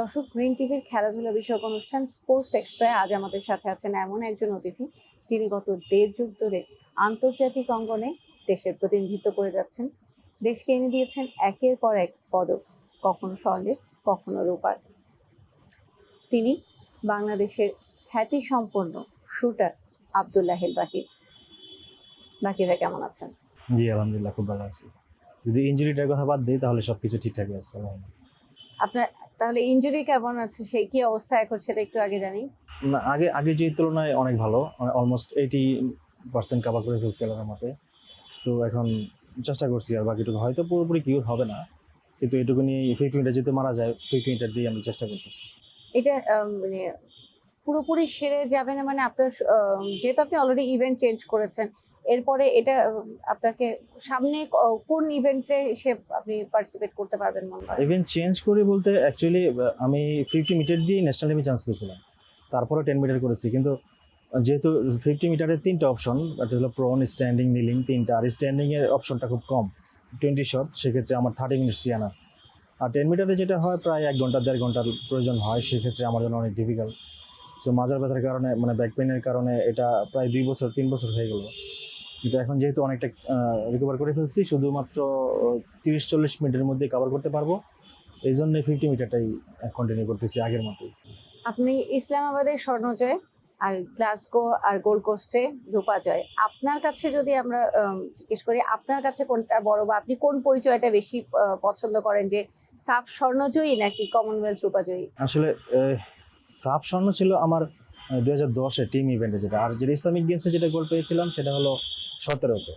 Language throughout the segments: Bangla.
দর্শক, গ্রিন টিভির খেলাধুলা বিষয়ক অনুষ্ঠান স্পোর্টস এক্সট্রায় আজ আমাদের সাথে আছেন এমন একজন অতিথি যিনি গত ১.৫ যুগ ধরে আন্তর্জাতিক অঙ্গনে দেশের প্রতিনিধিত্ব করে যাচ্ছেন। দেশকে এনে দিয়েছেন একের পর এক পদক, কখনো স্বর্ণের, কখনো রূপার। তিনি বাংলাদেশের খ্যাতিসম্পন্ন শুটার আব্দুল্লাহ বাকি। বাকি ভাই, কেমন আছেন? জি আলহামদুলিল্লাহ, খুব ভালো আছি। যদি ইনজুরিটার কথা বাদ দিই তাহলে সবকিছু ঠিকঠাকই আছে। আপনার তাহলে ইনজুরি কেমন আছে, সেই কি অবস্থা এখন সেটা একটু আগে জানি। না, আগে যে তুলনায় অনেক ভালো, অলমোস্ট 80% কভার করে ফেলছি আল্লাহর মতে। তো এখন চেষ্টা করছি, আর বাকিটুকু হয়তো পুরোপুরি কিউর হবে না, কিন্তু এটুকু নিয়ে 50 মিনিটে যেতে মারা যায়, 50 মিনিটের দিয়ে আমি চেষ্টা করতেছি। এটা মানে পুরোপুরি সেরে যাবে না, মানে আপনার যেহেতু আপনি অলরেডি ইভেন্ট চেঞ্জ করেছেন, এরপরে এটা আপনাকে সামনে কোন ইভেন্টে এসে আপনি পার্টিসিপেট করতে পারবেন মনে হয়? ইভেন্ট চেঞ্জ করে বলতে অ্যাকচুয়ালি আমি 50 মিটার দিয়ে ন্যাশনাল টিমে চান্স পেয়েছিলাম, তারপরে 10 মিটার করেছি। কিন্তু যেহেতু 50 মিটারের 3টা অপশন, একটা হলো প্রন, স্ট্যান্ডিং, নিলিং, 3টা, আর স্ট্যান্ডিংয়ের অপশনটা খুব কম, 20 শট, সেক্ষেত্রে আমার 30 মিনিটস আনা। আর 10 মিটারে যেটা হয় প্রায় 1 ঘন্টা 1.5 ঘন্টার প্রয়োজন হয়, সেক্ষেত্রে আমার জন্য অনেক ডিফিকাল্ট। সো মাজার ব্যথার কারণে, মানে ব্যাক পেনের কারণে এটা প্রায় 2 বছর 3 বছর হয়ে গেল। কিন্তু এখন যেহেতু অনেকটা রিকভার করে ফেলছি, শুধুমাত্র 30-40 মিনিটের মধ্যে কভার করতে পারবো, এই জন্য 50 মিটারটাই কন্টিনিউ করতেছি আগের মতোই। আপনি ইসলামাবাদে স্বর্ণজয়, আর গ্লাসগো আর গোল্ড কোস্টে রূপা জয়। আপনার কাছে যদি আমরা জিজ্ঞেস করি, আপনার কাছে কোনটা বড়, বা আপনি কোন পরিচয়টা বেশি পছন্দ করেন, যে সাফ স্বর্ণজয়ী নাকি কমনওয়েলথ রূপাজয়ী? আসলে সাফ স্বর্ণ ছিল আমার 2010-এ টিম ইভেন্টে যেটা, আর যেটা ইসলামিক গেমসে যেটা গোল্ড পেয়েছিলাম সেটা হলো 17-তে।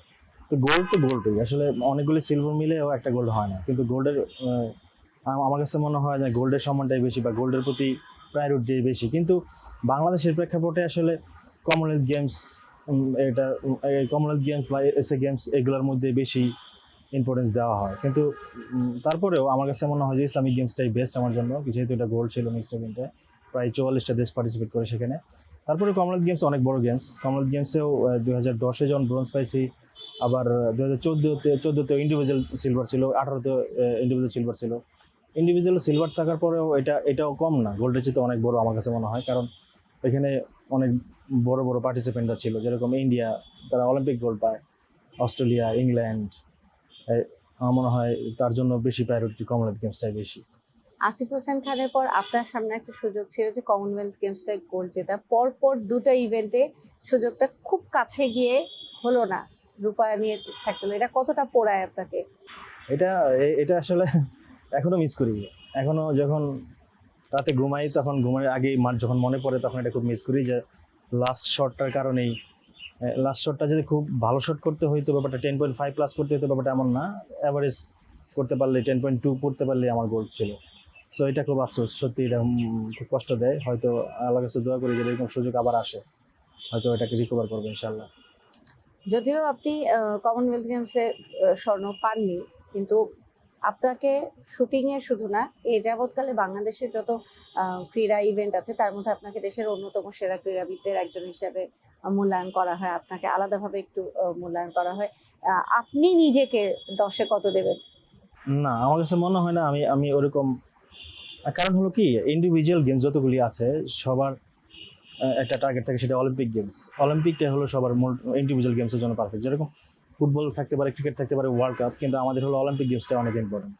তো গোল্ডই আসলে অনেকগুলি সিলভার মিলেও একটা গোল্ড হয় না, কিন্তু গোল্ডের আমার কাছে মনে হয় যে গোল্ডের সম্মানটাই বেশি, বা গোল্ডের প্রতি প্রায়োরিটি বেশি। কিন্তু বাংলাদেশের প্রেক্ষাপটে আসলে কমনওয়েলথ গেমস, এটা কমনওয়েলথ গেমস বা এসএ গেমস, এগুলোর মধ্যে বেশি ইম্পর্টেন্স দেওয়া হয়। কিন্তু তারপরেও আমার কাছে মনে হয় যে ইসলামিক গেমসটাই বেস্ট আমার জন্য, যেহেতু এটা গোল্ড ছিল নেক্সট ইভেন্টে, প্রায় 44টা দেশ পার্টিসিপেট করে সেখানে। তারপরে কমনওয়েলথ গেমস অনেক বড় গেমস, কমনওয়েলথ গেমসেও 2010-এ যখন ব্রোঞ্জ পাইছি, আবার 2014-তে ইন্ডিভিজুয়াল সিলভার ছিল, 18-তে ইন্ডিভিজুয়াল সিলভার ছিল। ইন্ডিভিজুয়াল সিলভার থাকার পরেও এটাও কম না, গোল্ডের চেয়ে অনেক বড় আমার কাছে মনে হয়, কারণ এখানে অনেক বড় বড় পার্টিসিপেন্টরা ছিল, যেরকম ইন্ডিয়া, তারা অলিম্পিক গোল্ড পায়, অস্ট্রেলিয়া, ইংল্যান্ড। আমার মনে হয় তার জন্য বেশি প্রায়োরিটি কমনওয়েলথ গেমসটাই বেশি। আসিফ হোসেন খানের পর আপনার সামনে একটা সুযোগ ছিল যে কমনওয়েলথ গেমসে গোল্ড জেতা, পরপর দুটো ইভেন্টে সুযোগটা খুব কাছে গিয়ে হলো না, রূপা নিয়ে থাকতে হলো। এটা কতটা পোড়ায় আপনাকে? এটা আসলে এখনো মিস করি। এখনো যখন রাতে ঘুমাই, তখন ঘুমানোর আগেই যখন মনে পড়ে, তখন এটা খুব মিস করি, যে লাস্ট শটটার কারণেই। লাস্ট শটটা যদি খুব ভালো শট করতে হইতো, ব্যাপারটা 10.5 প্লাস করতে হইতো, ব্যাপারটা এমন না, অ্যাভারেজ করতে পারলে 10.2 করতে পারলে আমার গোল ছিল। সো এটা খুব আফসোস, সত্যি এটা খুব কষ্ট দেয়। হয়তো আল্লাহর কাছে দোয়া করি যে এরকম সুযোগ আবার আসে, হয়তো এটাকে রিকভার করবো ইনশাল্লাহ। যদিও আপনি কমনওয়েলথ গেমসে স্বর্ণ পাননি, কিন্তু আপনাকে শুটিং এ শুধু না, এ যাবৎকালে বাংলাদেশের যত ক্রীড়া ইভেন্ট আছে তার মধ্যে আপনাকে দেশের অন্যতম সেরা ক্রীড়াবিদদের একজন হিসেবে মূল্যায়ন করা হয়, আপনাকে আলাদাভাবে একটু মূল্যায়ন করা হয়। আপনি নিজেকে 10-এ কত দেবেন? না, আমার কাছে মনে হয় না আমি আমি ওরকম। কারণ হলো কি, ইন্ডিভিজুয়াল গেমস যতগুলি আছে সবার একটা টার্গেট থাকে, সেটা অলিম্পিক গেমস। অলিম্পিকটা হলো সবার ইন্ডিভিজুয়াল গেমসের জন্য পারফেক্ট। যেরকম ফুটবল থাকতে পারে, ক্রিকেট থাকতে পারে, ওয়ার্ল্ড কাপ, কিন্তু আমাদের হলো অলিম্পিক গেমসটা অনেক ইম্পর্টেন্ট।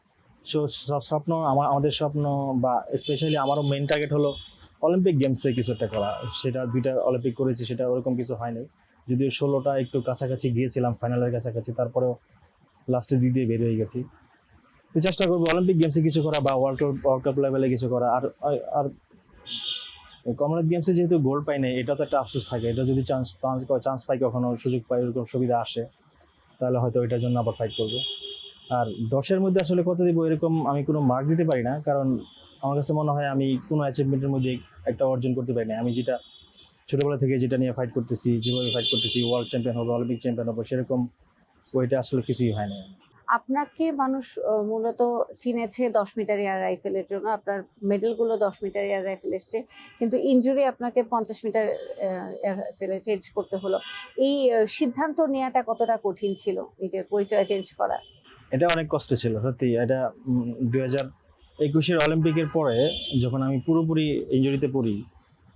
সো স্বপ্ন, আমাদের স্বপ্ন, বা স্পেশালি আমারও মেইন টার্গেট হলো অলিম্পিক গেমসে কিছু একটা করা। সেটা 2টা অলিম্পিক করেছি, সেটা ওরকম কিছু হয়নি, যদিও 16টা একটু কাছাকাছি গিয়েছিলাম, ফাইনালের কাছাকাছি, তারপরেও লাস্টে দিয়ে বের হয়ে গেছি। তো চেষ্টা করবো অলিম্পিক গেমসে কিছু করা, বা ওয়ার্ল্ড কাপ লেভেলে কিছু করা। আর কমনওয়েলথ গেমসে যেহেতু গোল্ড পাই নাই, এটা তো একটা আফসোস থাকে। এটা যদি চান্স পাই, কখনো সুযোগ পাই, এরকম সুবিধা আসে, তাহলে হয়তো এটার জন্য আবার ফাইট করবো। আর 10-এর মধ্যে আসলে কত দিব এরকম আমি কোনো মার্ক দিতে পারি না, কারণ আমার কাছে মনে হয় আমি কোনো অ্যাচিভমেন্টের মধ্যে একটা অর্জন করতে পারি না। আমি যেটা ছোটোবেলা থেকে যেটা নিয়ে ফাইট করতেছি, যেভাবে ফাইট করতেছি, ওয়ার্ল্ড চ্যাম্পিয়ন হবো, অলিম্পিক চ্যাম্পিয়ন হবো, সেরকম ওইটা আসলে কিছুই হয় না। আপনাকে মানুষ মূলত চিনেছে 10 মিটার এয়ার রাইফেলের জন্য, আপনার মেডেলগুলো 10 মিটার এয়ার রাইফেল এসছে, কিন্তু ইনজুরি আপনাকে 50 মিটার এয়ার রাইফেলে চেঞ্জ করতে হলো। এই সিদ্ধান্ত নেওয়াটা কতটা কঠিন ছিল, নিজের পরিচয় চেঞ্জ করা? এটা অনেক কষ্ট ছিল সত্যি। এটা 21-এর অলিম্পিকের পরে যখন আমি পুরোপুরি ইনজুরিতে পড়ি,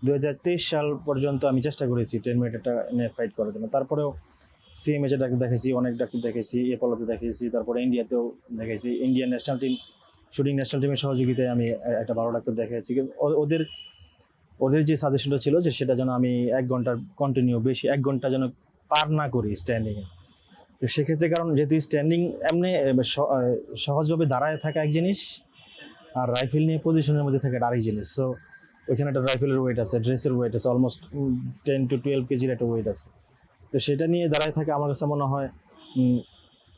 2023 সাল পর্যন্ত আমি চেষ্টা করেছি 10 মিনিটটা নিয়ে ফাইট করার জন্য। তারপরেও সিএমএচে ডাক্তার দেখাইছি, অনেক ডাক্তার দেখাইছি, এপোলোতে দেখাইছি, তারপরে ইন্ডিয়াতেও দেখাইছি। Indian national team, shooting national টিমের সহযোগিতায় আমি একটা ভালো ডাক্তার দেখাইছি। ওদের ওদের যে সাজেশনটা ছিল যে সেটা যেন আমি 1 ঘন্টার কন্টিনিউ বেশি 1 ঘন্টা যেন পার না করি স্ট্যান্ডিংয়ে। তো সেক্ষেত্রে কারণ যেহেতু স্ট্যান্ডিং এমনি সহজভাবে দাঁড়ায় থাকা এক জিনিস, আর রাইফেল নিয়ে পজিশনের মধ্যে থাকে আরেক জিনিস। সো ওইখানে একটা রাইফেলের ওয়েট আছে, ড্রেসের ওয়েট আছে, অলমোস্ট 10 to 12 কেজির একটা ওয়েট আছে। তো সেটা নিয়ে দাঁড়ায় থাকে আমার কাছে মনে হয়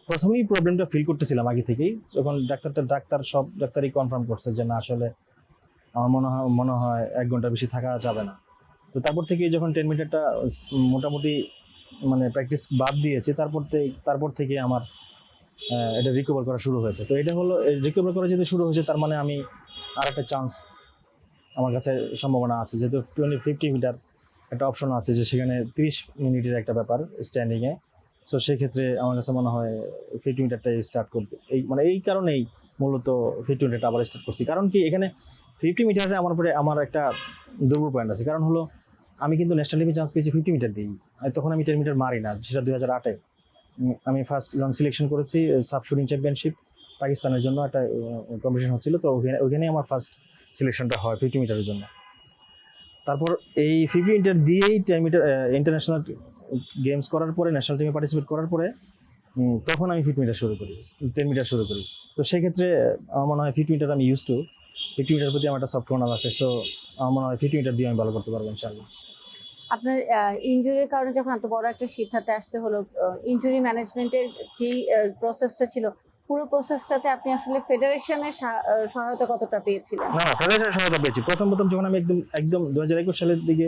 প্রথমেই প্রবলেমটা ফিল করতেছিলাম আগে থেকেই, যখন সব ডাক্তারই কনফার্ম করছে যে না আসলে আমার মনে হয় 1 ঘন্টা বেশি থাকা যাবে না। তো তারপর থেকে যখন 10 মিনিটটা মোটামুটি মানে প্র্যাকটিস বাদ দিয়েছি, তারপর থেকে আমার এটা রিকভার করা শুরু হয়েছে। তো এটা হলো রিকভার করা যেহেতু শুরু হয়েছে, তার মানে আমি আর একটা চান্স আমার কাছে সম্ভাবনা আছে, যেহেতু 50 মিটার একটা অপশন আছে যে সেখানে 30 মিনিটের একটা ব্যাপার স্ট্যান্ডিংয়ে। সো সেক্ষেত্রে আমার কাছে মনে হয় 50 মিটারটাই স্টার্ট করতে, এই কারণেই মূলত 50 মিটারটা আবার স্টার্ট করছি। কারণ কি এখানে 50 মিটারে আমার একটা দুর্বল পয়েন্ট আছে। কারণ হলো আমি কিন্তু ন্যাশনাল টিমে চান্স পেয়েছি 50 মিটার দিই, আর তখন আমি 10 মিটার মারি না, সেটা 2008-এ। আমি ফার্স্ট যখন সিলেকশন করেছি সাব শুটিং চ্যাম্পিয়নশিপ পাকিস্তানের জন্য একটা কম্পিটিশন হচ্ছিল, তো ওখানেই আমার ফার্স্ট সিলেকশনটা হয় 50 মিটারের জন্য। তারপর এই 50 মিটার দিয়েই 10 মিটার ইন্টারন্যাশনাল গেমস করার পরে, ন্যাশনাল টিমে পার্টিসিপেট করার পরে তখন আমি 50 মিটার শুরু করি, 10 মিটার শুরু করি। তো সেক্ষেত্রে আমার মনে হয় 50 মিটার আমি ইউজ টু, 50 মিটার প্রতি আমার একটা সফট কর্নার আছে। সো আমার মনে হয় 50 মিটার দিয়ে আমি ভালো করতে পারবো ইনশাআল্লাহ। আপনার ইনজুরির কারণে যখন এত বড় একটা সিদ্ধান্তে আসতে হলো, ইনজুরি ম্যানেজমেন্টের যেই প্রসেসটা ছিল, পুরো প্রসেসটাতে আপনি আসলে ফেডারেশনের সহায়তা কতটা পেয়েছিলেন? না, ফেডারেশনের সহায়তা পেয়েছি। প্রথম যখন আমি একদম 2021 সালের দিকে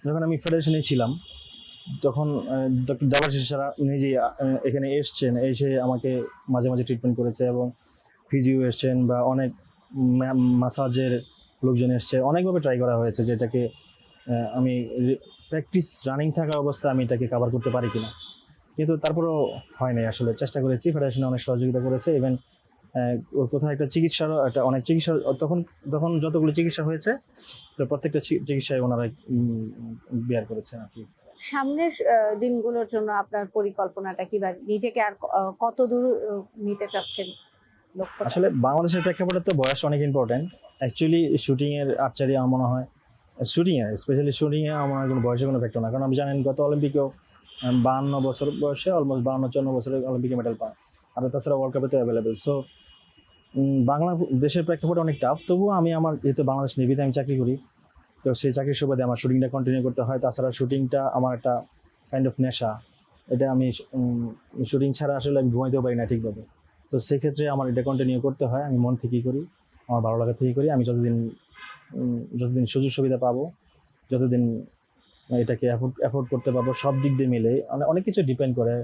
যখন আমি ফেডারেশনে ছিলাম, তখন ডক্টর দেবাশিস স্যার নিজেই এখানে এসছেন, এসে আমাকে মাঝে মাঝে ট্রিটমেন্ট করেছে, এবং ফিজিও এসছেন বা অনেক মাসাজের লোকজন এসছে। অনেকভাবে ট্রাই করা হয়েছে যে এটাকে আমি প্র্যাকটিস রানিং থাকা অবস্থায় আমি এটাকে কভার করতে পারি কিনা, কিন্তু তারপরেও হয় নাই। আসলে চেষ্টা করেছি, ফেডারেশনে অনেক সহযোগিতা করেছে। ইভেন ওর কোথাও একটা চিকিৎসারও অনেক চিকিৎসা তখন যতগুলো চিকিৎসা হয়েছে, তো প্রত্যেকটা চিকিৎসায় ওনারা বেয়ার করেছেন আর কি। সামনের দিনগুলোর জন্য আপনার পরিকল্পনাটা কি, বা নিজেকে আর কত দূর নিতে চাচ্ছেন লক্ষ্য? আসলে বাংলাদেশের প্রেক্ষাপটে তো বয়স অনেক ইম্পর্টেন্ট। অ্যাকচুয়ালি শুটিংয়ের আর্চারি আমার মনে হয়, স্পেশালি শুটিংয়ে আমার কোনো বয়সের কোনো ফ্যাক্টর না। কারণ আমি জানেন গত অলিম্পিকেও 52 বছর বয়সে, অলমোস্ট 52-54 বছরের অলিম্পিকে মেডেল পায়, আর তাছাড়া ওয়ার্ল্ড কাপে তো অ্যাভেলেবেল। সো বাংলাদেশের প্রেক্ষাপটে অনেক টাফ। তবুও আমি যেহেতু বাংলাদেশ নেভিতে আমি চাকরি করি, তো সেই চাকরির সুবাদে আমার শুটিংটা কন্টিনিউ করতে হয়। তাছাড়া শুটিংটা আমার একটা কাইন্ড অফ নেশা, এটা আমি শুটিং ছাড়া আসলে আমি ঘুমাইতেও পারি না ঠিকভাবে। তো সেক্ষেত্রে আমার এটা কন্টিনিউ করতে হয়। আমি মন থেকেই করি, আমার ভালো লাগা থেকেই করি। আমি যতদিন সুযোগ সুবিধা পাবো, যতদিন এটাকে অ্যাফোর্ড করতে পারবো, সব দিক দিয়ে মিলে অনেক কিছু ডিপেন্ড করে,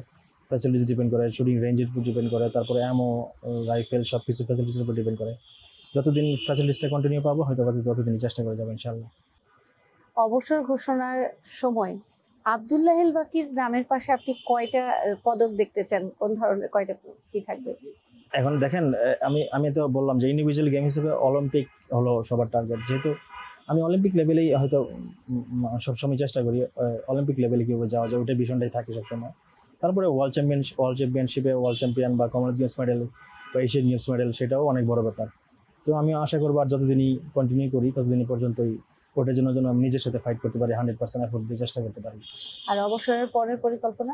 ফ্যাসিলিটিস ডিপেন্ড করে, শুটিং রেঞ্জের উপর ডিপেন্ড করে, তারপরে অ্যামো, রাইফেল, সব কিছু ফ্যাসিলিটিসের উপর ডিপেন্ড করে। যতদিন ফ্যাসিলিটিসটা কন্টিনিউ পাবো হয়তো ততদিনই চেষ্টা করে যাবো ইনশাআল্লাহ। অবসর ঘোষণার সময় আব্দুল্লাহিল বাকির নামের পাশে আপনি কয়টা পদক দেখতে চান? কোন ধরনের কয়টা কি থাকবে? এখন দেখেন, আমি তো বললাম যে ইন্ডিভিজুয়াল গেম হিসেবে অলিম্পিক হলো সবার টার্গেট। যেহেতু আমি অলিম্পিক লেভেলেই হয়তো সবসময় চেষ্টা করি অলিম্পিক লেভেলে কীভাবে যাওয়া যায়, ওইটাই ভীষণটাই থাকে সবসময়। তারপরে ওয়ার্ল্ড চ্যাম্পিয়নশিপে ওয়ার্ল্ড চ্যাম্পিয়ন বা কমনওয়েলথ গেমস মেডেল বা এশিয়ান গেমস মেডেল, সেটাও অনেক বড় ব্যাপার। তো আমি আশা করবো আর যতদিনই কন্টিনিউ করি ততদিনই পর্যন্তই ওটার জন্য আমি নিজের সাথে ফাইট করতে পারি, 100% এফোর্ট দিয়ে চেষ্টা করতে পারি। আর অবসরের পরের পরিকল্পনা?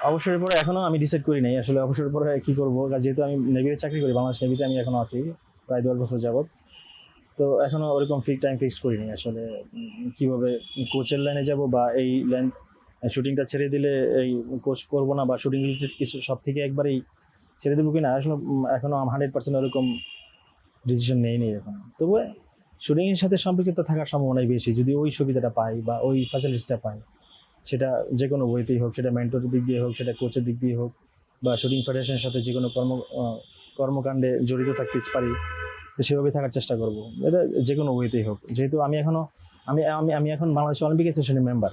অবসরের পরে এখনো আমি ডিসাইড করি নাই আসলে অবসরের পরে কি করবো। যেহেতু আমি নেভিতে চাকরি করি, বাংলাদেশ নেভিতে আমি এখনো আছি প্রায় 10 বছর যাবত। তো এখনো ওরকম টাইম ফিক্সড করিনি আসলে কিভাবে কোচের লাইনে যাব, বা এই লাইন শুটিংটা ছেড়ে দিলে এই কোচ করবো না, বা শুটিং রিলেটেড কিছু সব থেকে একবারেই ছেড়ে দেবো কিনা, আসলে এখনো 100% ওরকম ডিসিশন নেইনি এখন। তবু শুটিংয়ের সাথে সম্পর্কিত থাকার সম্ভাবনাই বেশি যদি ওই সুবিধাটা পাই বা ওই ফ্যাসিলিটিসটা পাই, সেটা যে কোনো ওয়েতেই হোক, সেটা মেন্টরের দিক দিয়ে হোক, সেটা কোচের দিক দিয়ে হোক, বা শুটিং ফেডারেশনের সাথে যে কোনো কর্মকাণ্ডে জড়িত থাকতে পারি, তো সেভাবে থাকার চেষ্টা করব। এটা যে কোনো ওয়েতেই হোক। যেহেতু আমি এখন বাংলাদেশ অলিম্পিক অ্যাসোসিয়েশনের মেম্বার,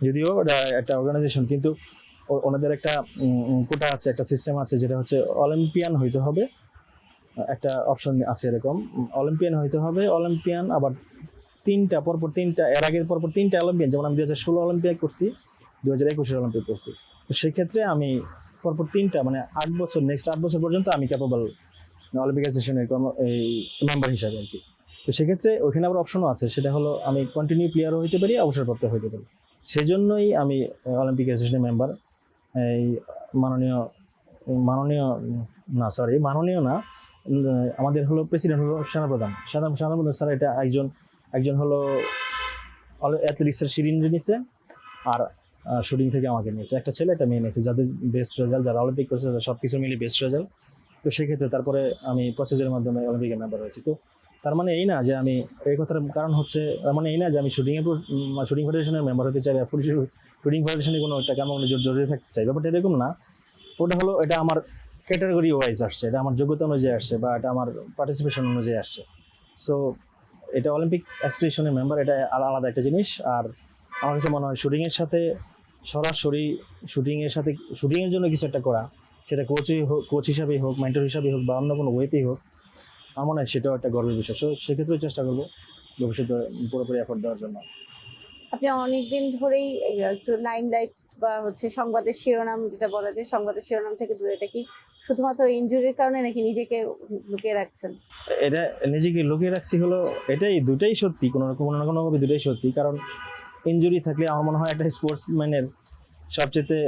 যদিও একটা অর্গানাইজেশন, কিন্তু ওনাদের একটা কোটা আছে, একটা সিস্টেম আছে, যেটা হচ্ছে অলিম্পিয়ান হইতে হবে একটা অপশন আছে এরকম, অলিম্পিয়ান হইতে হবে, অলিম্পিয়ান আবার পরপর তিনটা, এর আগের পরপর তিনটা অলিম্পিয়ান, যেমন আমি 2016 অলিম্পিয়াড করছি, 2021 অলিম্পিক করছি। তো সেক্ষেত্রে আমি পরপর তিনটা, মানে 8 বছর, নেক্সট 8 বছর পর্যন্ত আমি ক্যাপেবল অলিম্পিক অ্যাসোসিয়েশনের এই মেম্বার হিসাবে আর কি। তো সেক্ষেত্রে ওইখানে আবার অপশনও আছে, সেটা হলো আমি কন্টিনিউ প্লেয়ারও হইতে পারি, অবসরপ্রাপ্ত হইতে পারি। সেজন্যই আমি অলিম্পিক অ্যাসোসিয়েশনের মেম্বার। এই মাননীয় মাননীয় না সরি মাননীয় না আমাদের হলো প্রেসিডেন্ট হলো সেনাপ্রধান স্যার, এটা একজন হলো অ্যাথলেটিক্সের সিরিঞ্জ নিয়েছে, আর শুটিং থেকে আমাকে নিয়েছে, একটা ছেলে একটা মেয়ে নিয়েছে, যাদের বেস্ট রেজাল্ট, যারা অলিম্পিক করছে সব কিছু মিলিয়ে বেস্ট রেজাল্ট। তো সেক্ষেত্রে তারপরে আমি প্রসেসের মাধ্যমে অলিম্পিকের মেম্বার হয়েছি। তো তার মানে এই না যে আমি, এই কথার কারণ হচ্ছে তার মানে এই না যে আমি শুটিং ফেডারেশনের মেম্বার হতে চাই, বা শুটিং ফেডারেশনে কোনো একটা কেমন জড়িয়ে থাকতে চাই, ব্যাপারটা এরকম না। ওটা হলো, এটা আমার ক্যাটাগরি ওয়াইজ আসছে, এটা আমার যোগ্যতা অনুযায়ী আসছে, বা এটা আমার পার্টিসিপেশন অনুযায়ী আসছে। সো এটা অলিম্পিক অ্যাসোসিয়েশনের মেম্বার, এটা আলাদা একটা জিনিস। আর আমার কাছে মনে হয় শুটিংয়ের সাথে সরাসরি শুটিংয়ের জন্য কিছু একটা করা, সেটা কোচ হিসাবেই হোক, মেন্টর হিসাবেই হোক, বা অন্য কোনো ওয়েতেই হোক, আমার মনে হয় সেটাও একটা গর্বের বিষয়। সো সেক্ষেত্রে চেষ্টা করবো ভবিষ্যতে পুরোপুরি এফোর্ট দেওয়ার জন্য। আপনি অনেকদিন ধরেই একটু লাইমলাইট বা সংবাদের শিরোনাম, যেটা বলা যায় সংবাদের শিরোনাম থেকে দূরে, এটা কি শুধুমাত্র ইনজুরির কারণে নাকি নিজেকে লুকিয়ে রাখছেন? এটা নিজেকে লুকিয়ে রাখছি হলো, এটাই দুটাই সত্যি, কোনো না কোনোভাবে দুটাই সত্যি। কারণ ইনজুরি থাকলে আমার মনে হয় একটা স্পোর্টসম্যানের সবচেয়ে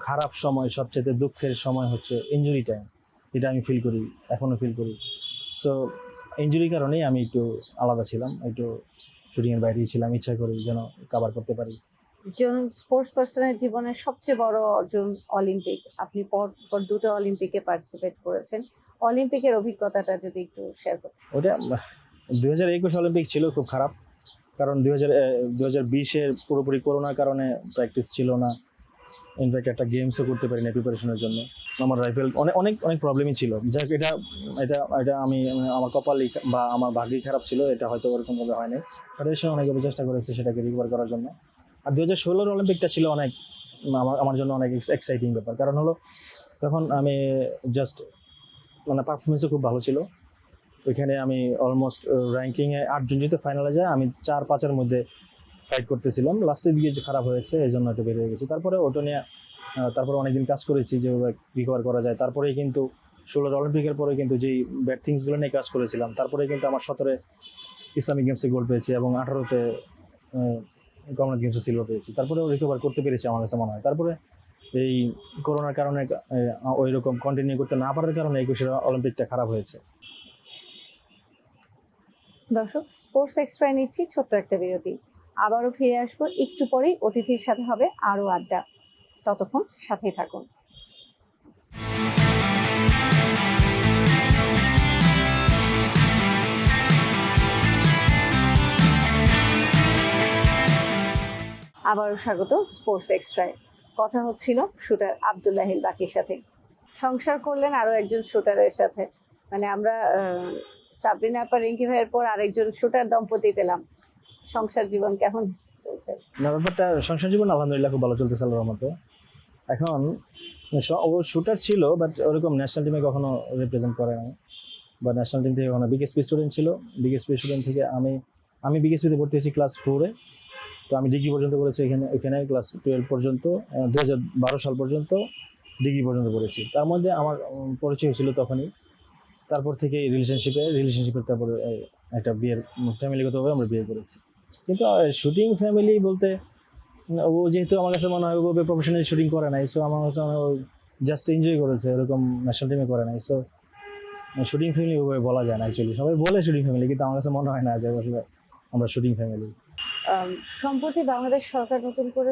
খারাপ সময়, সবচেয়ে দুঃখের সময় হচ্ছে ইনজুরি টাইম, এটা আমি ফিল করি, এখনও ফিল করি। সো ইনজুরির কারণেই আমি একটু আলাদা ছিলাম, একটু শুটিংয়ের বাইরেই ছিলাম, ইচ্ছা করি যেন কভার করতে পারি। একজন স্পোর্টস পার্সনের জীবনের সবচেয়ে বড় অর্জন অলিম্পিক। আপনি পর দুটো অলিম্পিকে পার্টিসিপেট করেছেন। অলিম্পিকের অভিজ্ঞতাটা যদি একটু শেয়ার করতেন। ওটা 2021 অলিম্পিক ছিল খুব খারাপ, কারণ 2020-এর পুরোপুরি করোনার কারণে প্র্যাকটিস ছিল না, ইনফ্যাক্ট একটা গেমসও করতে পারি না প্রিপারেশনের জন্য। আমার রাইফেল অনেক প্রবলেমই ছিল। যাক, এটা আমি আমার কপালই বা আমার ভাগ্যই খারাপ ছিল, এটা হয়তো ওরকমভাবে হয়নি। ফেডারেশন অনেকভাবে চেষ্টা করেছে সেটাকে রিকভার করার জন্য। আর 2016 অলিম্পিকটা ছিল আমার জন্য অনেক এক্সাইটিং ব্যাপার, কারণ হলো তখন আমি জাস্ট পারফরমেন্সও খুব ভালো ছিল। ওইখানে আমি অলমোস্ট র্যাঙ্কিংয়ে 8 জন যেহেতু ফাইনালে যায়, আমি 4-5-এর মধ্যে ফাইট করতেছিলাম। লাস্টের দিকে যে খারাপ হয়েছে এই জন্য এটা বের হয়ে গেছে। তারপরে ওটা নিয়ে তারপরে অনেকদিন কাজ করেছি যেভাবে রিকভার করা যায়। তারপরেই কিন্তু 16 অলিম্পিকের পরে কিন্তু যেই ব্যাড থিংসগুলো নিয়ে কাজ করেছিলাম, তারপরে কিন্তু আমার 17 ইসলামিক গেমসে গোল্ড পেয়েছি এবং 18-তে কমনওয়েলথ গেমসে সিলভার পেয়েছি। তারপরেও রিকভার করতে পেরেছি আমার কাছে মনে হয়। তারপরে এই করোনার কারণে ওই রকম কন্টিনিউ করতে না পারার কারণে 21-এর অলিম্পিকটা খারাপ হয়েছে। দর্শক, স্পোর্টস এক্সট্রায় নিচ্ছি ছোট্ট একটা বিরতি। আবারও ফিরে আসবো একটু পরেই, অতিথির সাথে হবে আরো আড্ডা। ততক্ষণ সাথেই থাকুন। আবারও স্বাগত স্পোর্টস এক্সট্রায়। কথা হচ্ছিল শুটার আব্দুল্লাহিল বাকির সাথে। সংসার করলেন আরো একজন শুটারের সাথে, আমরা সাবরিনা আপা, রিঙ্কি ভাইয়ের পর আরেকজন শুটার দম্পতি পেলাম। সংসার জীবন কেমন চলছে? না, ব্যাপারটা সংসার জীবন আলহামদুলিল্লাহ খুব ভালো চলতেছে আল্লাহর রহমতে। এখন ও শুটার ছিল, বাট ওরকম ন্যাশনাল টিমে কখনো রিপ্রেজেন্ট করে নাই, বা ন্যাশনাল টিম থেকে কখনো বিকেএসপি স্টুডেন্ট ছিল। বিকেএসপি স্টুডেন্ট থেকে আমি বিকেএসপিতে ভর্তি হয়েছি ক্লাস 4-এ। তো আমি ডিগ্রি পর্যন্ত করেছি এখানে ক্লাস 12 পর্যন্ত, 2012 সাল পর্যন্ত ডিগ্রি পর্যন্ত পড়েছি। তার মধ্যে আমার পরিচয় হয়েছিল তখনই। তারপর থেকে রিলেশনশিপের তারপরে একটা বিয়ের, ফ্যামিলিগতভাবে আমরা বিয়ে করেছি। কিন্তু শুটিং ফ্যামিলি বলতে, ও যেহেতু আমার কাছে মনে হয় ওভাবে প্রফেশনালি শুটিং করে নাই, সো আমার কাছে মনে হয় ও জাস্ট এনজয় করেছে, এরকম ন্যাশনাল টিমে করে নাই। সো শুটিং ফ্যামিলি ওভাবে বলা যায় না অ্যাকচুয়ালি। সবাই বলে শুটিং ফ্যামিলি, কিন্তু আমার কাছে মনে হয় না যে আসলে আমরা শুটিং ফ্যামিলি। সম্প্রতি বাংলাদেশ সরকার নতুন করে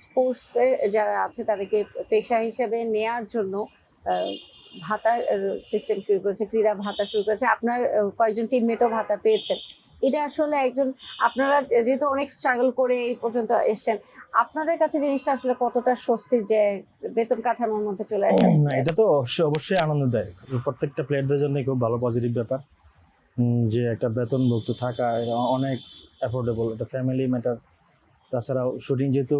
স্পোর্টসে যারা আছে তাদেরকে পেশা হিসেবে নেয়ার জন্য ভাতা সিস্টেম শুরু করেছে, ক্রীড়া ভাতা শুরু করেছে। আপনার কয়েকজন টিমমেটও ভাতা পেয়েছেন। এটা আসলে আপনারা যেহেতু অনেক স্ট্রাগল করে এই পর্যন্ত এসেছেন, আপনাদের কাছে জিনিসটা আসলে কতটা স্বস্তির যে বেতন কাঠামোর মধ্যে চলে আসে? না, এটা তো অবশ্যই আনন্দদায়ক, প্রত্যেকটা প্লেয়ারদের জন্য খুব ভালো পজিটিভ ব্যাপার যে একটা বেতনভুক্ত থাকা, এটা অনেক অ্যাফোর্ডেবল, এটা ফ্যামিলি ম্যাটার। তাছাড়াও শুটিং যেহেতু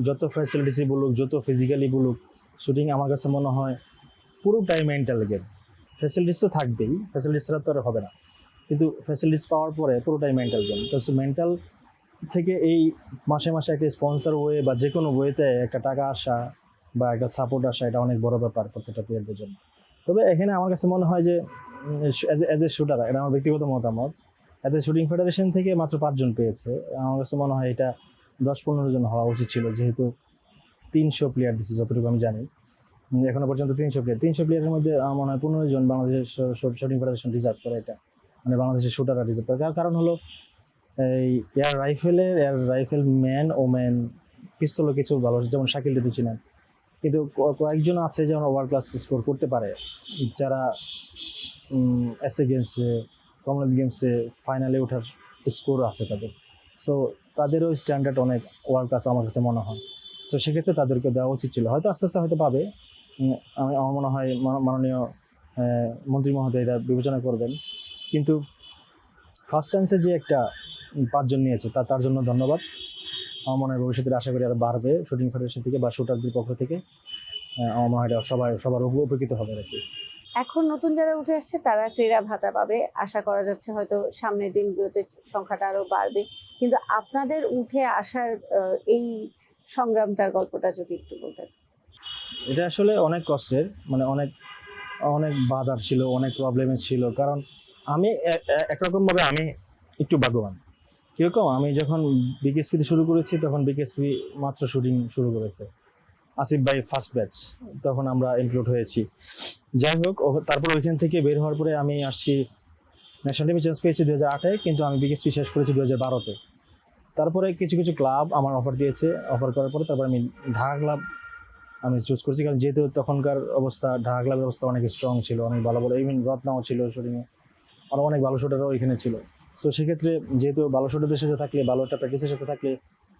যত ফ্যাসিলিটিসই বলুক, যত ফিজিক্যালি বলুক, শুটিং আমার কাছে মনে হয় পুরোটাই মেন্টাল গেম। ফ্যাসিলিটিস তো থাকবেই, ফ্যাসিলিটিস ছাড়া তো আর হবে না, কিন্তু ফ্যাসিলিটিস পাওয়ার পরে পুরোটাই মেন্টাল গেম। তো মেন্টাল থেকে এই মাসে মাসে একটা স্পন্সর ওয়ে বা যে কোনো ওয়েতে একটা টাকা আসা বা একটা সাপোর্ট আসা, এটা অনেক বড় ব্যাপার প্রত্যেকটা প্লেয়ারদের জন্য। তবে এখানে আমার কাছে মনে হয় যে অ্যাজ এ শুটার, এটা আমার ব্যক্তিগত মতামত, এজ এ শুটিং ফেডারেশন থেকে মাত্র 5 জন পেয়েছে। আমার কাছে মনে হয় এটা 10-15 জন হওয়া উচিত ছিল, যেহেতু 300 প্লেয়ার দিচ্ছে যতটুকু আমি জানি। এখনো পর্যন্ত 300 প্লেয়ারের মধ্যে আমার মনে হয় 15 জন বাংলাদেশের শুটিং ফেডারেশন রিজার্ভ করে এটা, মানে বাংলাদেশের শুটাররা রিজার্ভ করে। কারণ হলো এই এয়ার রাইফেল ম্যান ও ম্যান পিস্তলও কিছু ভালো, যেমন শাকিল ঋতু চিনেন, কিন্তু কয়েকজন আছে যেমন ওয়ার্ল্ড ক্লাস স্কোর করতে পারে, যারা এসএ গেমসে, কমনওয়েলথ গেমসে ফাইনালে ওঠার স্কোর আছে তাদের। সো তাদেরও স্ট্যান্ডার্ড অনেক ওয়ার্ল্ড ক্লাস আমার কাছে মনে হয়। তো সেক্ষেত্রে তাদেরকে দেওয়া উচিত ছিল, হয়তো আস্তে আস্তে হয়তো পাবে। আমার মনে হয় মাননীয় মন্ত্রী মহোদয় এটা বিবেচনা করবেন। কিন্তু ফার্স্ট চান্সে যে একটা 5 জন নিয়েছে তার জন্য ধন্যবাদ। আমার মনে হয় ভবিষ্যতে আশা করি আরও বাড়বে শুটিং ফেডারেশন থেকে বা শুটারদের পক্ষ থেকে। আমার মনে হয় এটা সবার উপকৃত হবে আর কি। এখন নতুন যারা উঠে আসছে তারা ক্রীড়া ভাতা পাবে, আশা করা যাচ্ছে হয়তো সামনের দিনগুলোতে সংখ্যাটা আরো বাড়বে। কিন্তু আপনাদের উঠে আসার এই সংগ্রামটার গল্পটা যদি একটু বলতেন। এটা আসলে অনেক কষ্টের, মানে অনেক অনেক বাধার ছিল, অনেক প্রবলেমের ছিল। কারণ আমি একরকমভাবে আমি একটু ভাগ্যবান। কীরকম, আমি যখন বিকেএসপিতে শুরু করেছি তখন বিকেএসপি মাত্র শুটিং শুরু করেছে, আসিফ ভাই ফার্স্ট ব্যাচ, তখন আমরা ইনক্লুড হয়েছি। যাই হোক, তারপর ওইখান থেকে বের হওয়ার পরে আমি আসছি ন্যাশনাল টিমে, চান্স পেয়েছি 2008-এ, কিন্তু আমি বিকেএসপি শেষ করেছি 2012-তে। তারপরে কিছু কিছু ক্লাব আমার অফার দিয়েছে, অফার করার পরে তারপর আমি ঢাকা ক্লাব আমি চুজ করেছি। কারণ যেহেতু তখনকার অবস্থা, ঢাকা ক্লাবের অবস্থা অনেক স্ট্রং ছিল, অনেক ভালো ভালো, ইভেন রত্নাও ছিল শুটিংয়ে, আরও অনেক ভালো শুটারও ওইখানে ছিল। সো সেক্ষেত্রে যেহেতু ভালো শুটারদের সাথে থাকলে, ভালো একটা প্র্যাকটিসের সাথে থাকলে,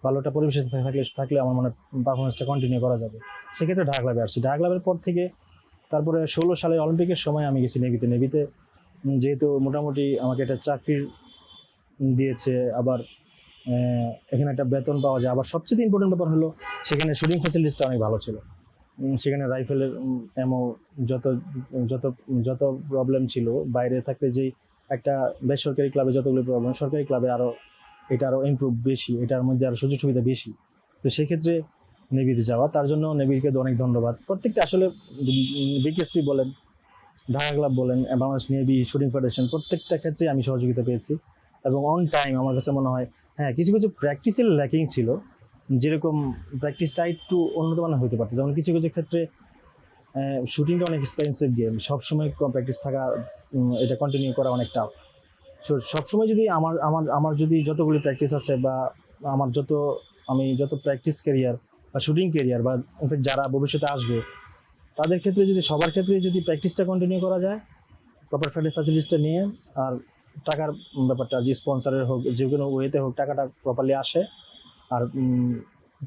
ভালো একটা পরিবেশের সাথে থাকলে আমার মনে পারফরমেন্সটা কন্টিনিউ করা যাবে। সেক্ষেত্রে ঢাকা ক্লাবে আসছি। ঢাকা ক্লাবের পর থেকে তারপরে 16 সালে অলিম্পিকের সময় আমি গেছি নেভিতে যেহেতু মোটামুটি আমাকে একটা চাকরির দিয়েছে, আবার এখানে একটা বেতন পাওয়া যায়, আবার সবচেয়ে ইম্পর্টেন্ট ব্যাপার হলো সেখানে শুটিং ফ্যাসিলিটিসটা অনেক ভালো ছিল। সেখানে রাইফেলের এমও যত যত যত প্রবলেম ছিল বাইরে থাকলে, যেই একটা বেসরকারি ক্লাবে যতগুলো প্রবলেম, সরকারি ক্লাবে এটা আরও ইমপ্রুভ বেশি, এটার মধ্যে আরও সুযোগ সুবিধা বেশি। তো সেক্ষেত্রে নেভিতে যাওয়া, তার জন্য নেভিকে অনেক ধন্যবাদ। প্রত্যেকটা আসলে বিকেএসপি বলেন, ঢাকা ক্লাব বলেন, বাংলাদেশ নেভি, শুটিং ফেডারেশন, প্রত্যেকটা ক্ষেত্রে আমি সহযোগিতা পেয়েছি এবং অন টাইম। আমার কাছে মনে হয় হ্যাঁ, কিছু কিছু প্র্যাকটিসের ল্যাকিং ছিল, যেরকম প্র্যাকটিসটা একটু উন্নত মানের হতে পারতো। যেমন কিছু কিছু ক্ষেত্রে শুটিংটা অনেক এক্সপেন্সিভ গেম, সবসময় প্র্যাকটিস থাকা, এটা কন্টিনিউ করা অনেক টাফ। সো সবসময় যদি আমার যদি যতগুলি প্র্যাকটিস আছে বা আমি যত প্র্যাকটিস ক্যারিয়ার বা শুটিং ক্যারিয়ার বা ইনফ্যাক্ট যারা ভবিষ্যতে আসবে তাদের ক্ষেত্রে যদি সবার ক্ষেত্রে যদি প্র্যাকটিসটা কন্টিনিউ করা যায়, প্রপার ফ্যাসিলিটিসটা নিয়ে, আর টাকার ব্যাপারটা যে স্পন্সরের হোক, যে কোনো ওয়েতে হোক, টাকাটা প্রপারলি আসে, আর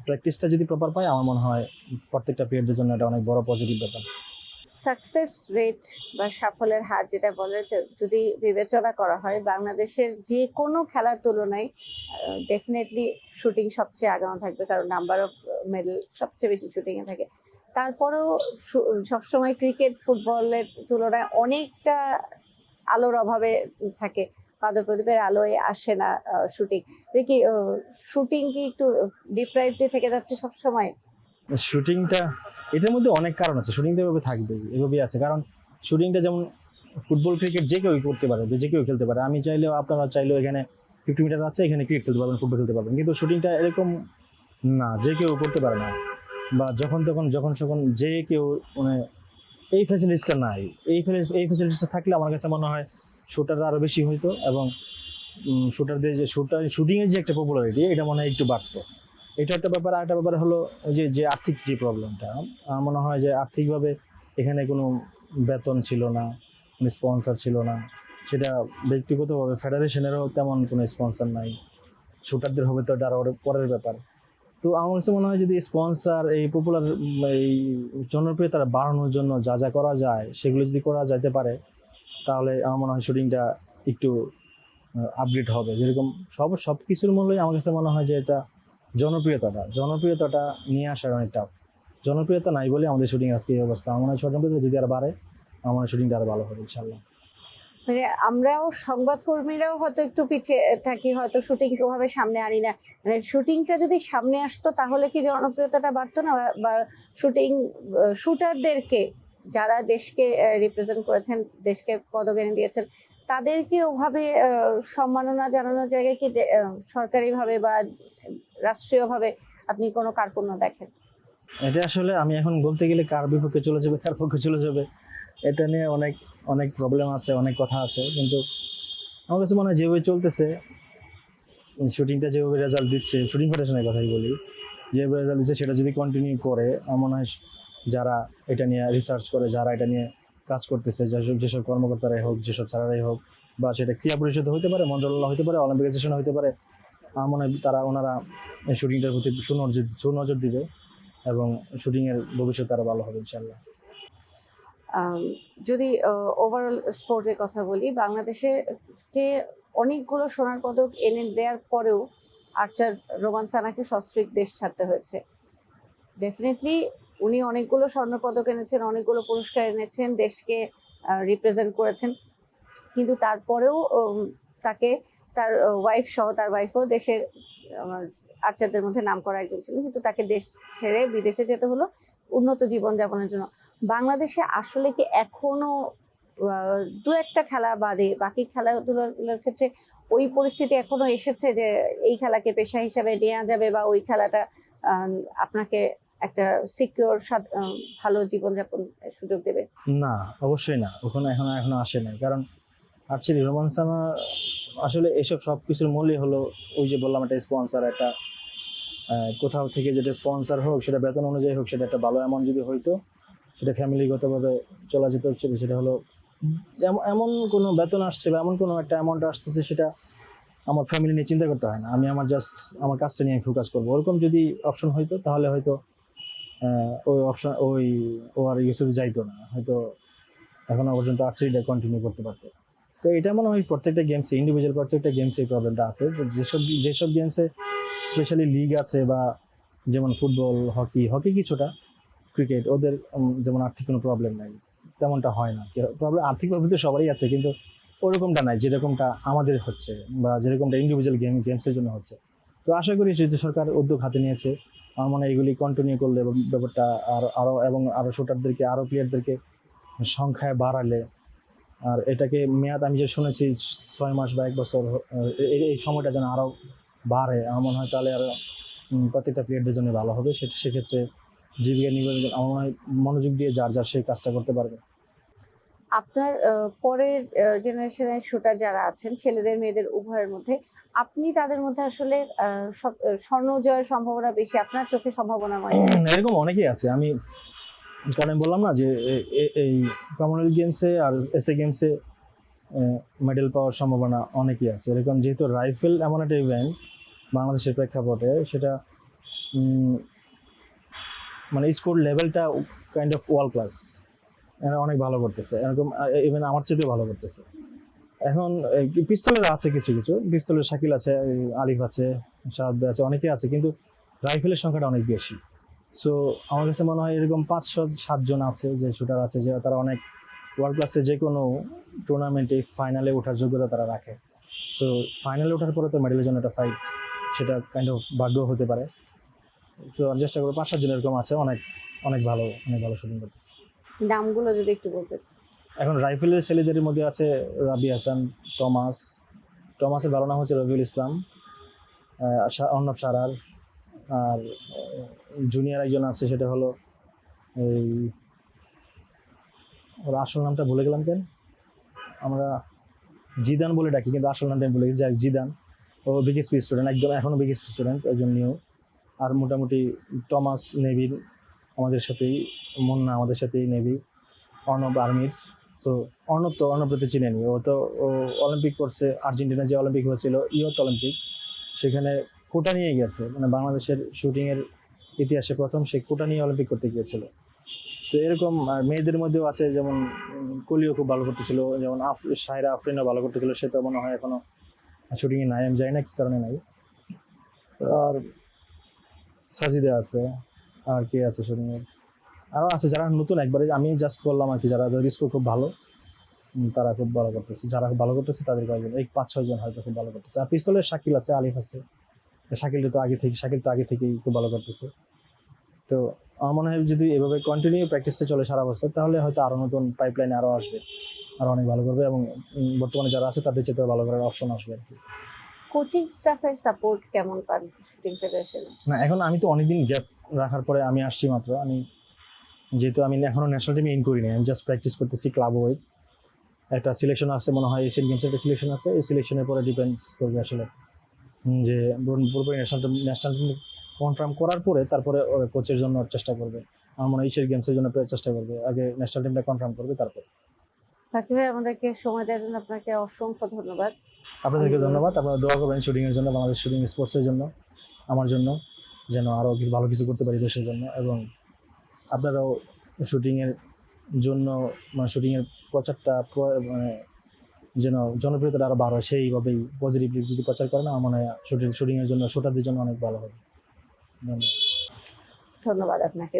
প্র্যাকটিসটা যদি প্রপার পায়, আমার মনে হয় প্রত্যেকটা প্লেয়ারদের জন্য এটা অনেক বড় পজিটিভ ব্যাপার। সাকসেস রেট বা সাফল্যের হার যেটা বলে, যদি বিবেচনা করা হয় বাংলাদেশের যে কোনো খেলার তুলনায় ডেফিনেটলি শুটিং সবচেয়ে আগানো থাকবে, কারণ নাম্বার অফ মেডেল সবচেয়ে বেশি শুটিংয়ে থাকে। তারপরেও সবসময় ক্রিকেট ফুটবলের তুলনায় অনেকটা আলোর অভাবে থাকে, পাদপ্রদীপের আলোয় আসে না শুটিং। কি শুটিং কি একটু ডিপ্রাইভড থেকে যাচ্ছে সবসময়? শুটিংটা, এটার মধ্যে অনেক কারণ আছে। শুটিংটা এভাবে থাকবেই, এভাবেই আছে। কারণ শুটিংটা যেমন ফুটবল ক্রিকেট যে কেউ করতে পারে, যে কেউ খেলতে পারে। আমি চাইলেও, আপনারা চাইলেও এখানে 50 মিটার আছে, এখানে ক্রিকেট খেলতে পারবেন, ফুটবল খেলতে পারবেন। কিন্তু শুটিংটা এরকম না, যে কেউ করতে পারে না, বা যখন যে কেউ, মানে এই ফ্যাসিলিটিসটা নাই। এই ফ্যাসিলিটিসটা থাকলে আমার কাছে মনে হয় শুটাররা আরও বেশি হইতো, এবং শুটারদের যে শুটিংয়ের যে একটা পপুলারিটি, এটা মনে হয় একটু বাড়তো। এটা একটা ব্যাপার। আর একটা ব্যাপার হলো যে আর্থিক যে প্রবলেমটা, আমার মনে হয় যে আর্থিকভাবে এখানে কোনো বেতন ছিল না, কোনো স্পন্সর ছিল না। সেটা ব্যক্তিগতভাবে ফেডারেশনেরও তেমন কোনো স্পন্সর নাই, শুটারদের হবে তো এটা আরও পরের ব্যাপার। তো আমার কাছে মনে হয় যদি স্পন্সর, এই পপুলার, এই জনপ্রিয়তা বাড়ানোর জন্য যা যা করা যায় সেগুলো যদি করা যেতে পারে, তাহলে আমার মনে হয় শুটিংটা একটু আপগ্রেড হবে। যেরকম সব কিছুর মূল্যই আমার কাছে মনে হয় যে এটা জনপ্রিয়তাটা নিয়ে আসার অনেক টাফ। জনপ্রিয়তা নাই বলে আমাদের শুটিং আজকে এই অবস্থা। আমার মনে হয় জনপ্রিয়তা যদি আর বাড়ে, আমার শুটিংটা আরো ভালো হবে ইনশাল্লাহ। মানে আমরাও সংবাদকর্মীরাও হয়তো একটু পিছিয়ে থাকি, হয়তো শুটিং ওভাবে সামনে আনি না। মানে শুটিংটা যদি সামনে আসতো তাহলে কি জনপ্রিয়তাটা বাড়তো না, বা শুটিং শুটারদেরকে যারা দেশকে রিপ্রেজেন্ট করেছেন, দেশকে পদক এনে দিয়েছেন, তাদেরকে ওভাবে সম্মাননা জানানোর জায়গায় কি সরকারিভাবে বা রাষ্ট্রীয়ভাবে আপনি কোনো কার্পণ্য দেখেন? এটা আসলে আমি এখন বলতে গেলে কার বিপক্ষে চলে যাবে কার পক্ষে চলে যাবে এটা নিয়ে অনেক অনেক প্রবলেম আছে, অনেক কথা আছে, কিন্তু আমার কাছে মনে হয় যেভাবে চলতেছে শুটিংটা, যেভাবে রেজাল্ট দিচ্ছে, শুটিং ফেডারেশনের কথাই বলি, যেভাবে রেজাল্ট দিচ্ছে সেটা যদি কন্টিনিউ করে, আমার মনে হয় যারা এটা নিয়ে রিসার্চ করে, যারা এটা নিয়ে কাজ করতেছে, যেসব কর্মকর্তারাই হোক, যেসব স্যারেরাই হোক, বা সেটা ক্রীড়া পরিষদ হতে পারে, মন্ত্রণালয় হতে পারে, অলিম্পিক অ্যাসোসিয়েশন হতে পারে, আমার মনে হয় ওনারা এই শুটিংটার প্রতি সুনজর দিবে এবং শুটিংয়ের ভবিষ্যৎ আরও ভালো হবে ইনশাল্লাহ। যদি ওভারঅল স্পোর্টের কথা বলি, বাংলাদেশকে অনেকগুলো সোনার পদক এনে দেওয়ার পরেও আর্চার রোমান সানাকে সস্ত্রীক দেশ ছাড়তে হয়েছে। ডেফিনেটলি উনি অনেকগুলো স্বর্ণ পদক এনেছেন, অনেকগুলো পুরস্কার এনেছেন, দেশকে রিপ্রেজেন্ট করেছেন, কিন্তু তারপরেও তাকে তার ওয়াইফ সহ, তার ওয়াইফও দেশের আর্চারদের মধ্যে নাম করা একজন ছিলেন, কিন্তু তাকে দেশ ছেড়ে বিদেশে যেতে হলো উন্নত জীবনযাপনের জন্য। বাংলাদেশে আসলে কি এখনো দু একটা খেলা বাদে বাকি খেলাধুলার ক্ষেত্রে ওই পরিস্থিতি এখনো এসেছে যে এই খেলাকে পেশা হিসাবে নেওয়া যাবে, বা ওই খেলাটা আপনাকে একটা সিকিউর ভালো জীবনযাপন সুযোগ দেবে? না, অবশ্যই না, ওখানে এখনো আসে নাই। কারণ আর্চারি রোমান্স আমার আসলে এসব সব কিছুর মূলই হলো ওই যে বললাম, একটা স্পন্সর, একটা কোথাও থেকে যেটা স্পন্সর হোক, সেটা বেতন অনুযায়ী হোক, সেটা একটা ভালো অ্যামাউন্ট যদি হইতো, সেটা ফ্যামিলিগতভাবে চলা যেতে হচ্ছে। সেটা হলো এমন কোনো বেতন আসছে বা এমন কোনো একটা অ্যামাউন্ট আসতেছে, সেটা আমার ফ্যামিলি নিয়ে চিন্তা করতে হয় না, আমি জাস্ট আমার কাজটা নিয়ে ফোকাস করবো। ওরকম যদি অপশন হইতো তাহলে হয়তো ওই অপশন ও আর ইউসুফে যাইতো না, হয়তো এখনো পর্যন্ত আর্চারিটা কন্টিনিউ করতে পারতো। তো এটা মনে হয় প্রত্যেকটা গেমসে, ইন্ডিভিজুয়াল প্রত্যেকটা গেমসে এই প্রবলেমটা আছে। যেসব গেমসে স্পেশালি লিগ আছে, বা যেমন ফুটবল, হকি কিছুটা, ক্রিকেট, ওদের যেমন আর্থিক কোনো প্রবলেম নাই, তেমনটা হয় না। প্রবলেম, আর্থিক প্রবলেম তো সবারই আছে, কিন্তু ওরকমটা নাই যেরকমটা আমাদের হচ্ছে, বা যেরকমটা ইন্ডিভিজুয়াল গেমসের জন্য হচ্ছে। তো আশা করি যে সরকার উদ্যোগ হাতে নিয়েছে, আমার মনে হয় এগুলি কন্টিনিউ করলে এবং ব্যাপারটা আরও শুটারদেরকে, আরও প্লেয়ারদেরকে সংখ্যায় বাড়ালে, আর এটাকে মেয়াদ আমি যে শুনেছি 6 মাস বা 1 বছর, এই সময়টা যেন আরও বাড়ে, আমার মনে হয় তাহলে আরও প্রত্যেকটা প্লেয়ারদের জন্য ভালো হবে। সেক্ষেত্রে জীবিকা নির্বাহের আমার মনে হয় মনোযোগ দিয়ে যার সেই কাজটা করতে পারবে। আপনার পরের জেনারেশনের শুটার যারা আছেন, ছেলেদের মেয়েদের উভয়ের মধ্যে, আপনি তাদের মধ্যে আসলে স্বর্ণ জয়ের সম্ভাবনা বেশি, আপনার চোখে সম্ভাবনা মানে? এরকম অনেকেই আছে। কারণ আমি বললাম না যে এই কমনওয়েলথ গেমসে আর এসএ গেমসে মেডেল পাওয়ার সম্ভাবনা অনেকই আছে। এরকম যেহেতু রাইফেল এমন একটা ইভেন্ট বাংলাদেশের প্রেক্ষাপটে, সেটা মানে স্কোর লেভেলটা কাইন্ড অফ ওয়ার্ল্ড ক্লাস, এরা অনেক ভালো করতেছে, এরকম ইভেন আমার চেয়েও ভালো করতেছে। এখন পিস্তলের আছে কিছু পিস্তলের শাকিল আছে, আলিফ আছে, শাহাদ আছে, অনেকে আছে, কিন্তু রাইফেলের সংখ্যাটা অনেক বেশি। সো আমার কাছে মনে হয় এরকম 5-7 জন আছে যে শুটার আছে, যে তারা অনেক ওয়ার্ল্ড ক্লাসে যে কোনো টুর্নামেন্টে ফাইনালে ওঠার যোগ্যতা তারা রাখে। সো ফাইনালে ওঠার পরে তো মেডেলের জন্য একটা ফাইট, সেটা কাইন্ড অফ ভাগ্য হতে পারে। সো আমি চেষ্টা করবো, 5-7 জন এরকম আছে, অনেক অনেক ভালো শুটিং করতেছে। নামগুলো যদি একটু বলতেন। এখন রাইফেলের ছেলেদের মধ্যে আছে রাবি হাসান, টমাসের ভালো নাম হচ্ছে রবিউল ইসলাম, অর্ণব সারার, আর জুনিয়র একজন আছে, সেটা হলো এই, ওর আসল নামটা ভুলে গেলাম কেন, আমরা জিদান বলে ডাকি, কিন্তু আসল নামটা আমি ভুলে গেছি। জিদান, ও বিগেসপি স্টুডেন্ট, একদম এখনও বিগেসপি স্টুডেন্ট, একজন নিউ। আর মোটামুটি টমাস নেভির আমাদের সাথেই, মুন্না আমাদের সাথেই নেভি, অর্ণব আর্মির। সো অর্ণব তো চিনেনি, ও অলিম্পিক করছে, আর্জেন্টিনা যে অলিম্পিক হয়েছিল ইয়ুথ অলিম্পিক, সেখানে কোটা নিয়ে গেছে, মানে বাংলাদেশের শুটিংয়ের ইতিহাসে প্রথম সে কোটা নিয়ে অলিম্পিক করতে গিয়েছিল। তো এরকম মেয়েদের মধ্যেও আছে, যেমন কলিও খুব ভালো করতেছিল, যেমন সায়রা আফরিনও ভালো করতেছিল, সে তো মনে হয় এখনো শুটিংয়ে নাই, আমি জানি না কি কারণে নাই। আর সাজিদা আছে, আর কে আছে শুটিংয়ে, আরও আছে যারা নতুন, একবারে আমি জাস্ট বললাম আর কি, যারা যাদের স্কোর খুব ভালো, তারা খুব ভালো করতেছে। যারা খুব ভালো করতেছে তাদের কয়েকজন, এই 5-6 জন হয়তো খুব ভালো করতেছে। আর পিস্তলে শাকিল আছে, আলিফ আছে। শাকিল তো আগে থেকেই খুব ভালো করতেছে। তো আমার মনে হয় যদি এভাবে কন্টিনিউ প্র্যাকটিসে চলে সারা বছর, তাহলে হয়তো আরও নতুন পাইপলাইনে আরও আসবে, আরও অনেক ভালো করবে, এবং বর্তমানে যারা আছে তাদের চেয়ে ভালো করার অপশন আসবে আর কি। কোচিং স্টাফের সাপোর্ট কেমন পান শুটিং ফেডারেশনে? না, এখন আমি তো অনেকদিন গ্যাপ রাখার পরে আমি আসছি মাত্র। যেহেতু আমি এখনও ন্যাশনাল টিমে ইন করিনি, আমি জাস্ট প্র্যাকটিস করতেছি ক্লাব ওয়াইজ। একটা সিলেকশন আছে মনে হয়, এশিয়ান গেমসের একটা সিলেকশন আছে, এই সিলেকশনের পরে ডিপেন্ডস করবে আসলে যে পুরোপুরি ন্যাশনাল টিম কনফার্ম করার পরে তারপরে কোচের জন্য চেষ্টা করবে। আমার মনে হয় এশিয়ান গেমসের জন্য চেষ্টা করবে, আগে ন্যাশনাল টিমটা কনফার্ম করবে তারপর। বাকি ভাই, আমাদেরকে সময় দেওয়ার জন্য আপনাকে অসংখ্য ধন্যবাদ। আপনাদেরকে ধন্যবাদ। আপনারা দোয়া করবেন শুটিংয়ের জন্য, বাংলাদেশ শুটিং স্পোর্টসের জন্য, আমার জন্য, যেন আরও কিছু ভালো কিছু করতে পারি দেশের জন্য। এবং আপনারাও শুটিংয়ের জন্য, মানে শুটিংয়ের প্রচারটা মানে যেন জনপ্রিয়তাটা আরও বাড়ে, সেইভাবেই পজিটিভলি যদি প্রচার করেন, আমার মনে হয় শুটিংয়ের জন্য, শুটারদের জন্য অনেক ভালো হবে। ধন্যবাদ। ধন্যবাদ আপনাকে।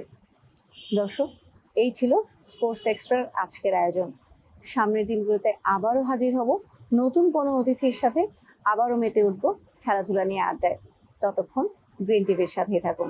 দর্শক, এই ছিল স্পোর্টস এক্সট্রার আজকের আয়োজন। সামনের দিনগুলোতে আবারও হাজির হব নতুন কোনো অতিথির সাথে, আবারও মেতে উঠবো খেলাধুলা নিয়ে আড্ডায়। ততক্ষণ গ্রিন টিভির সাথেই থাকুন।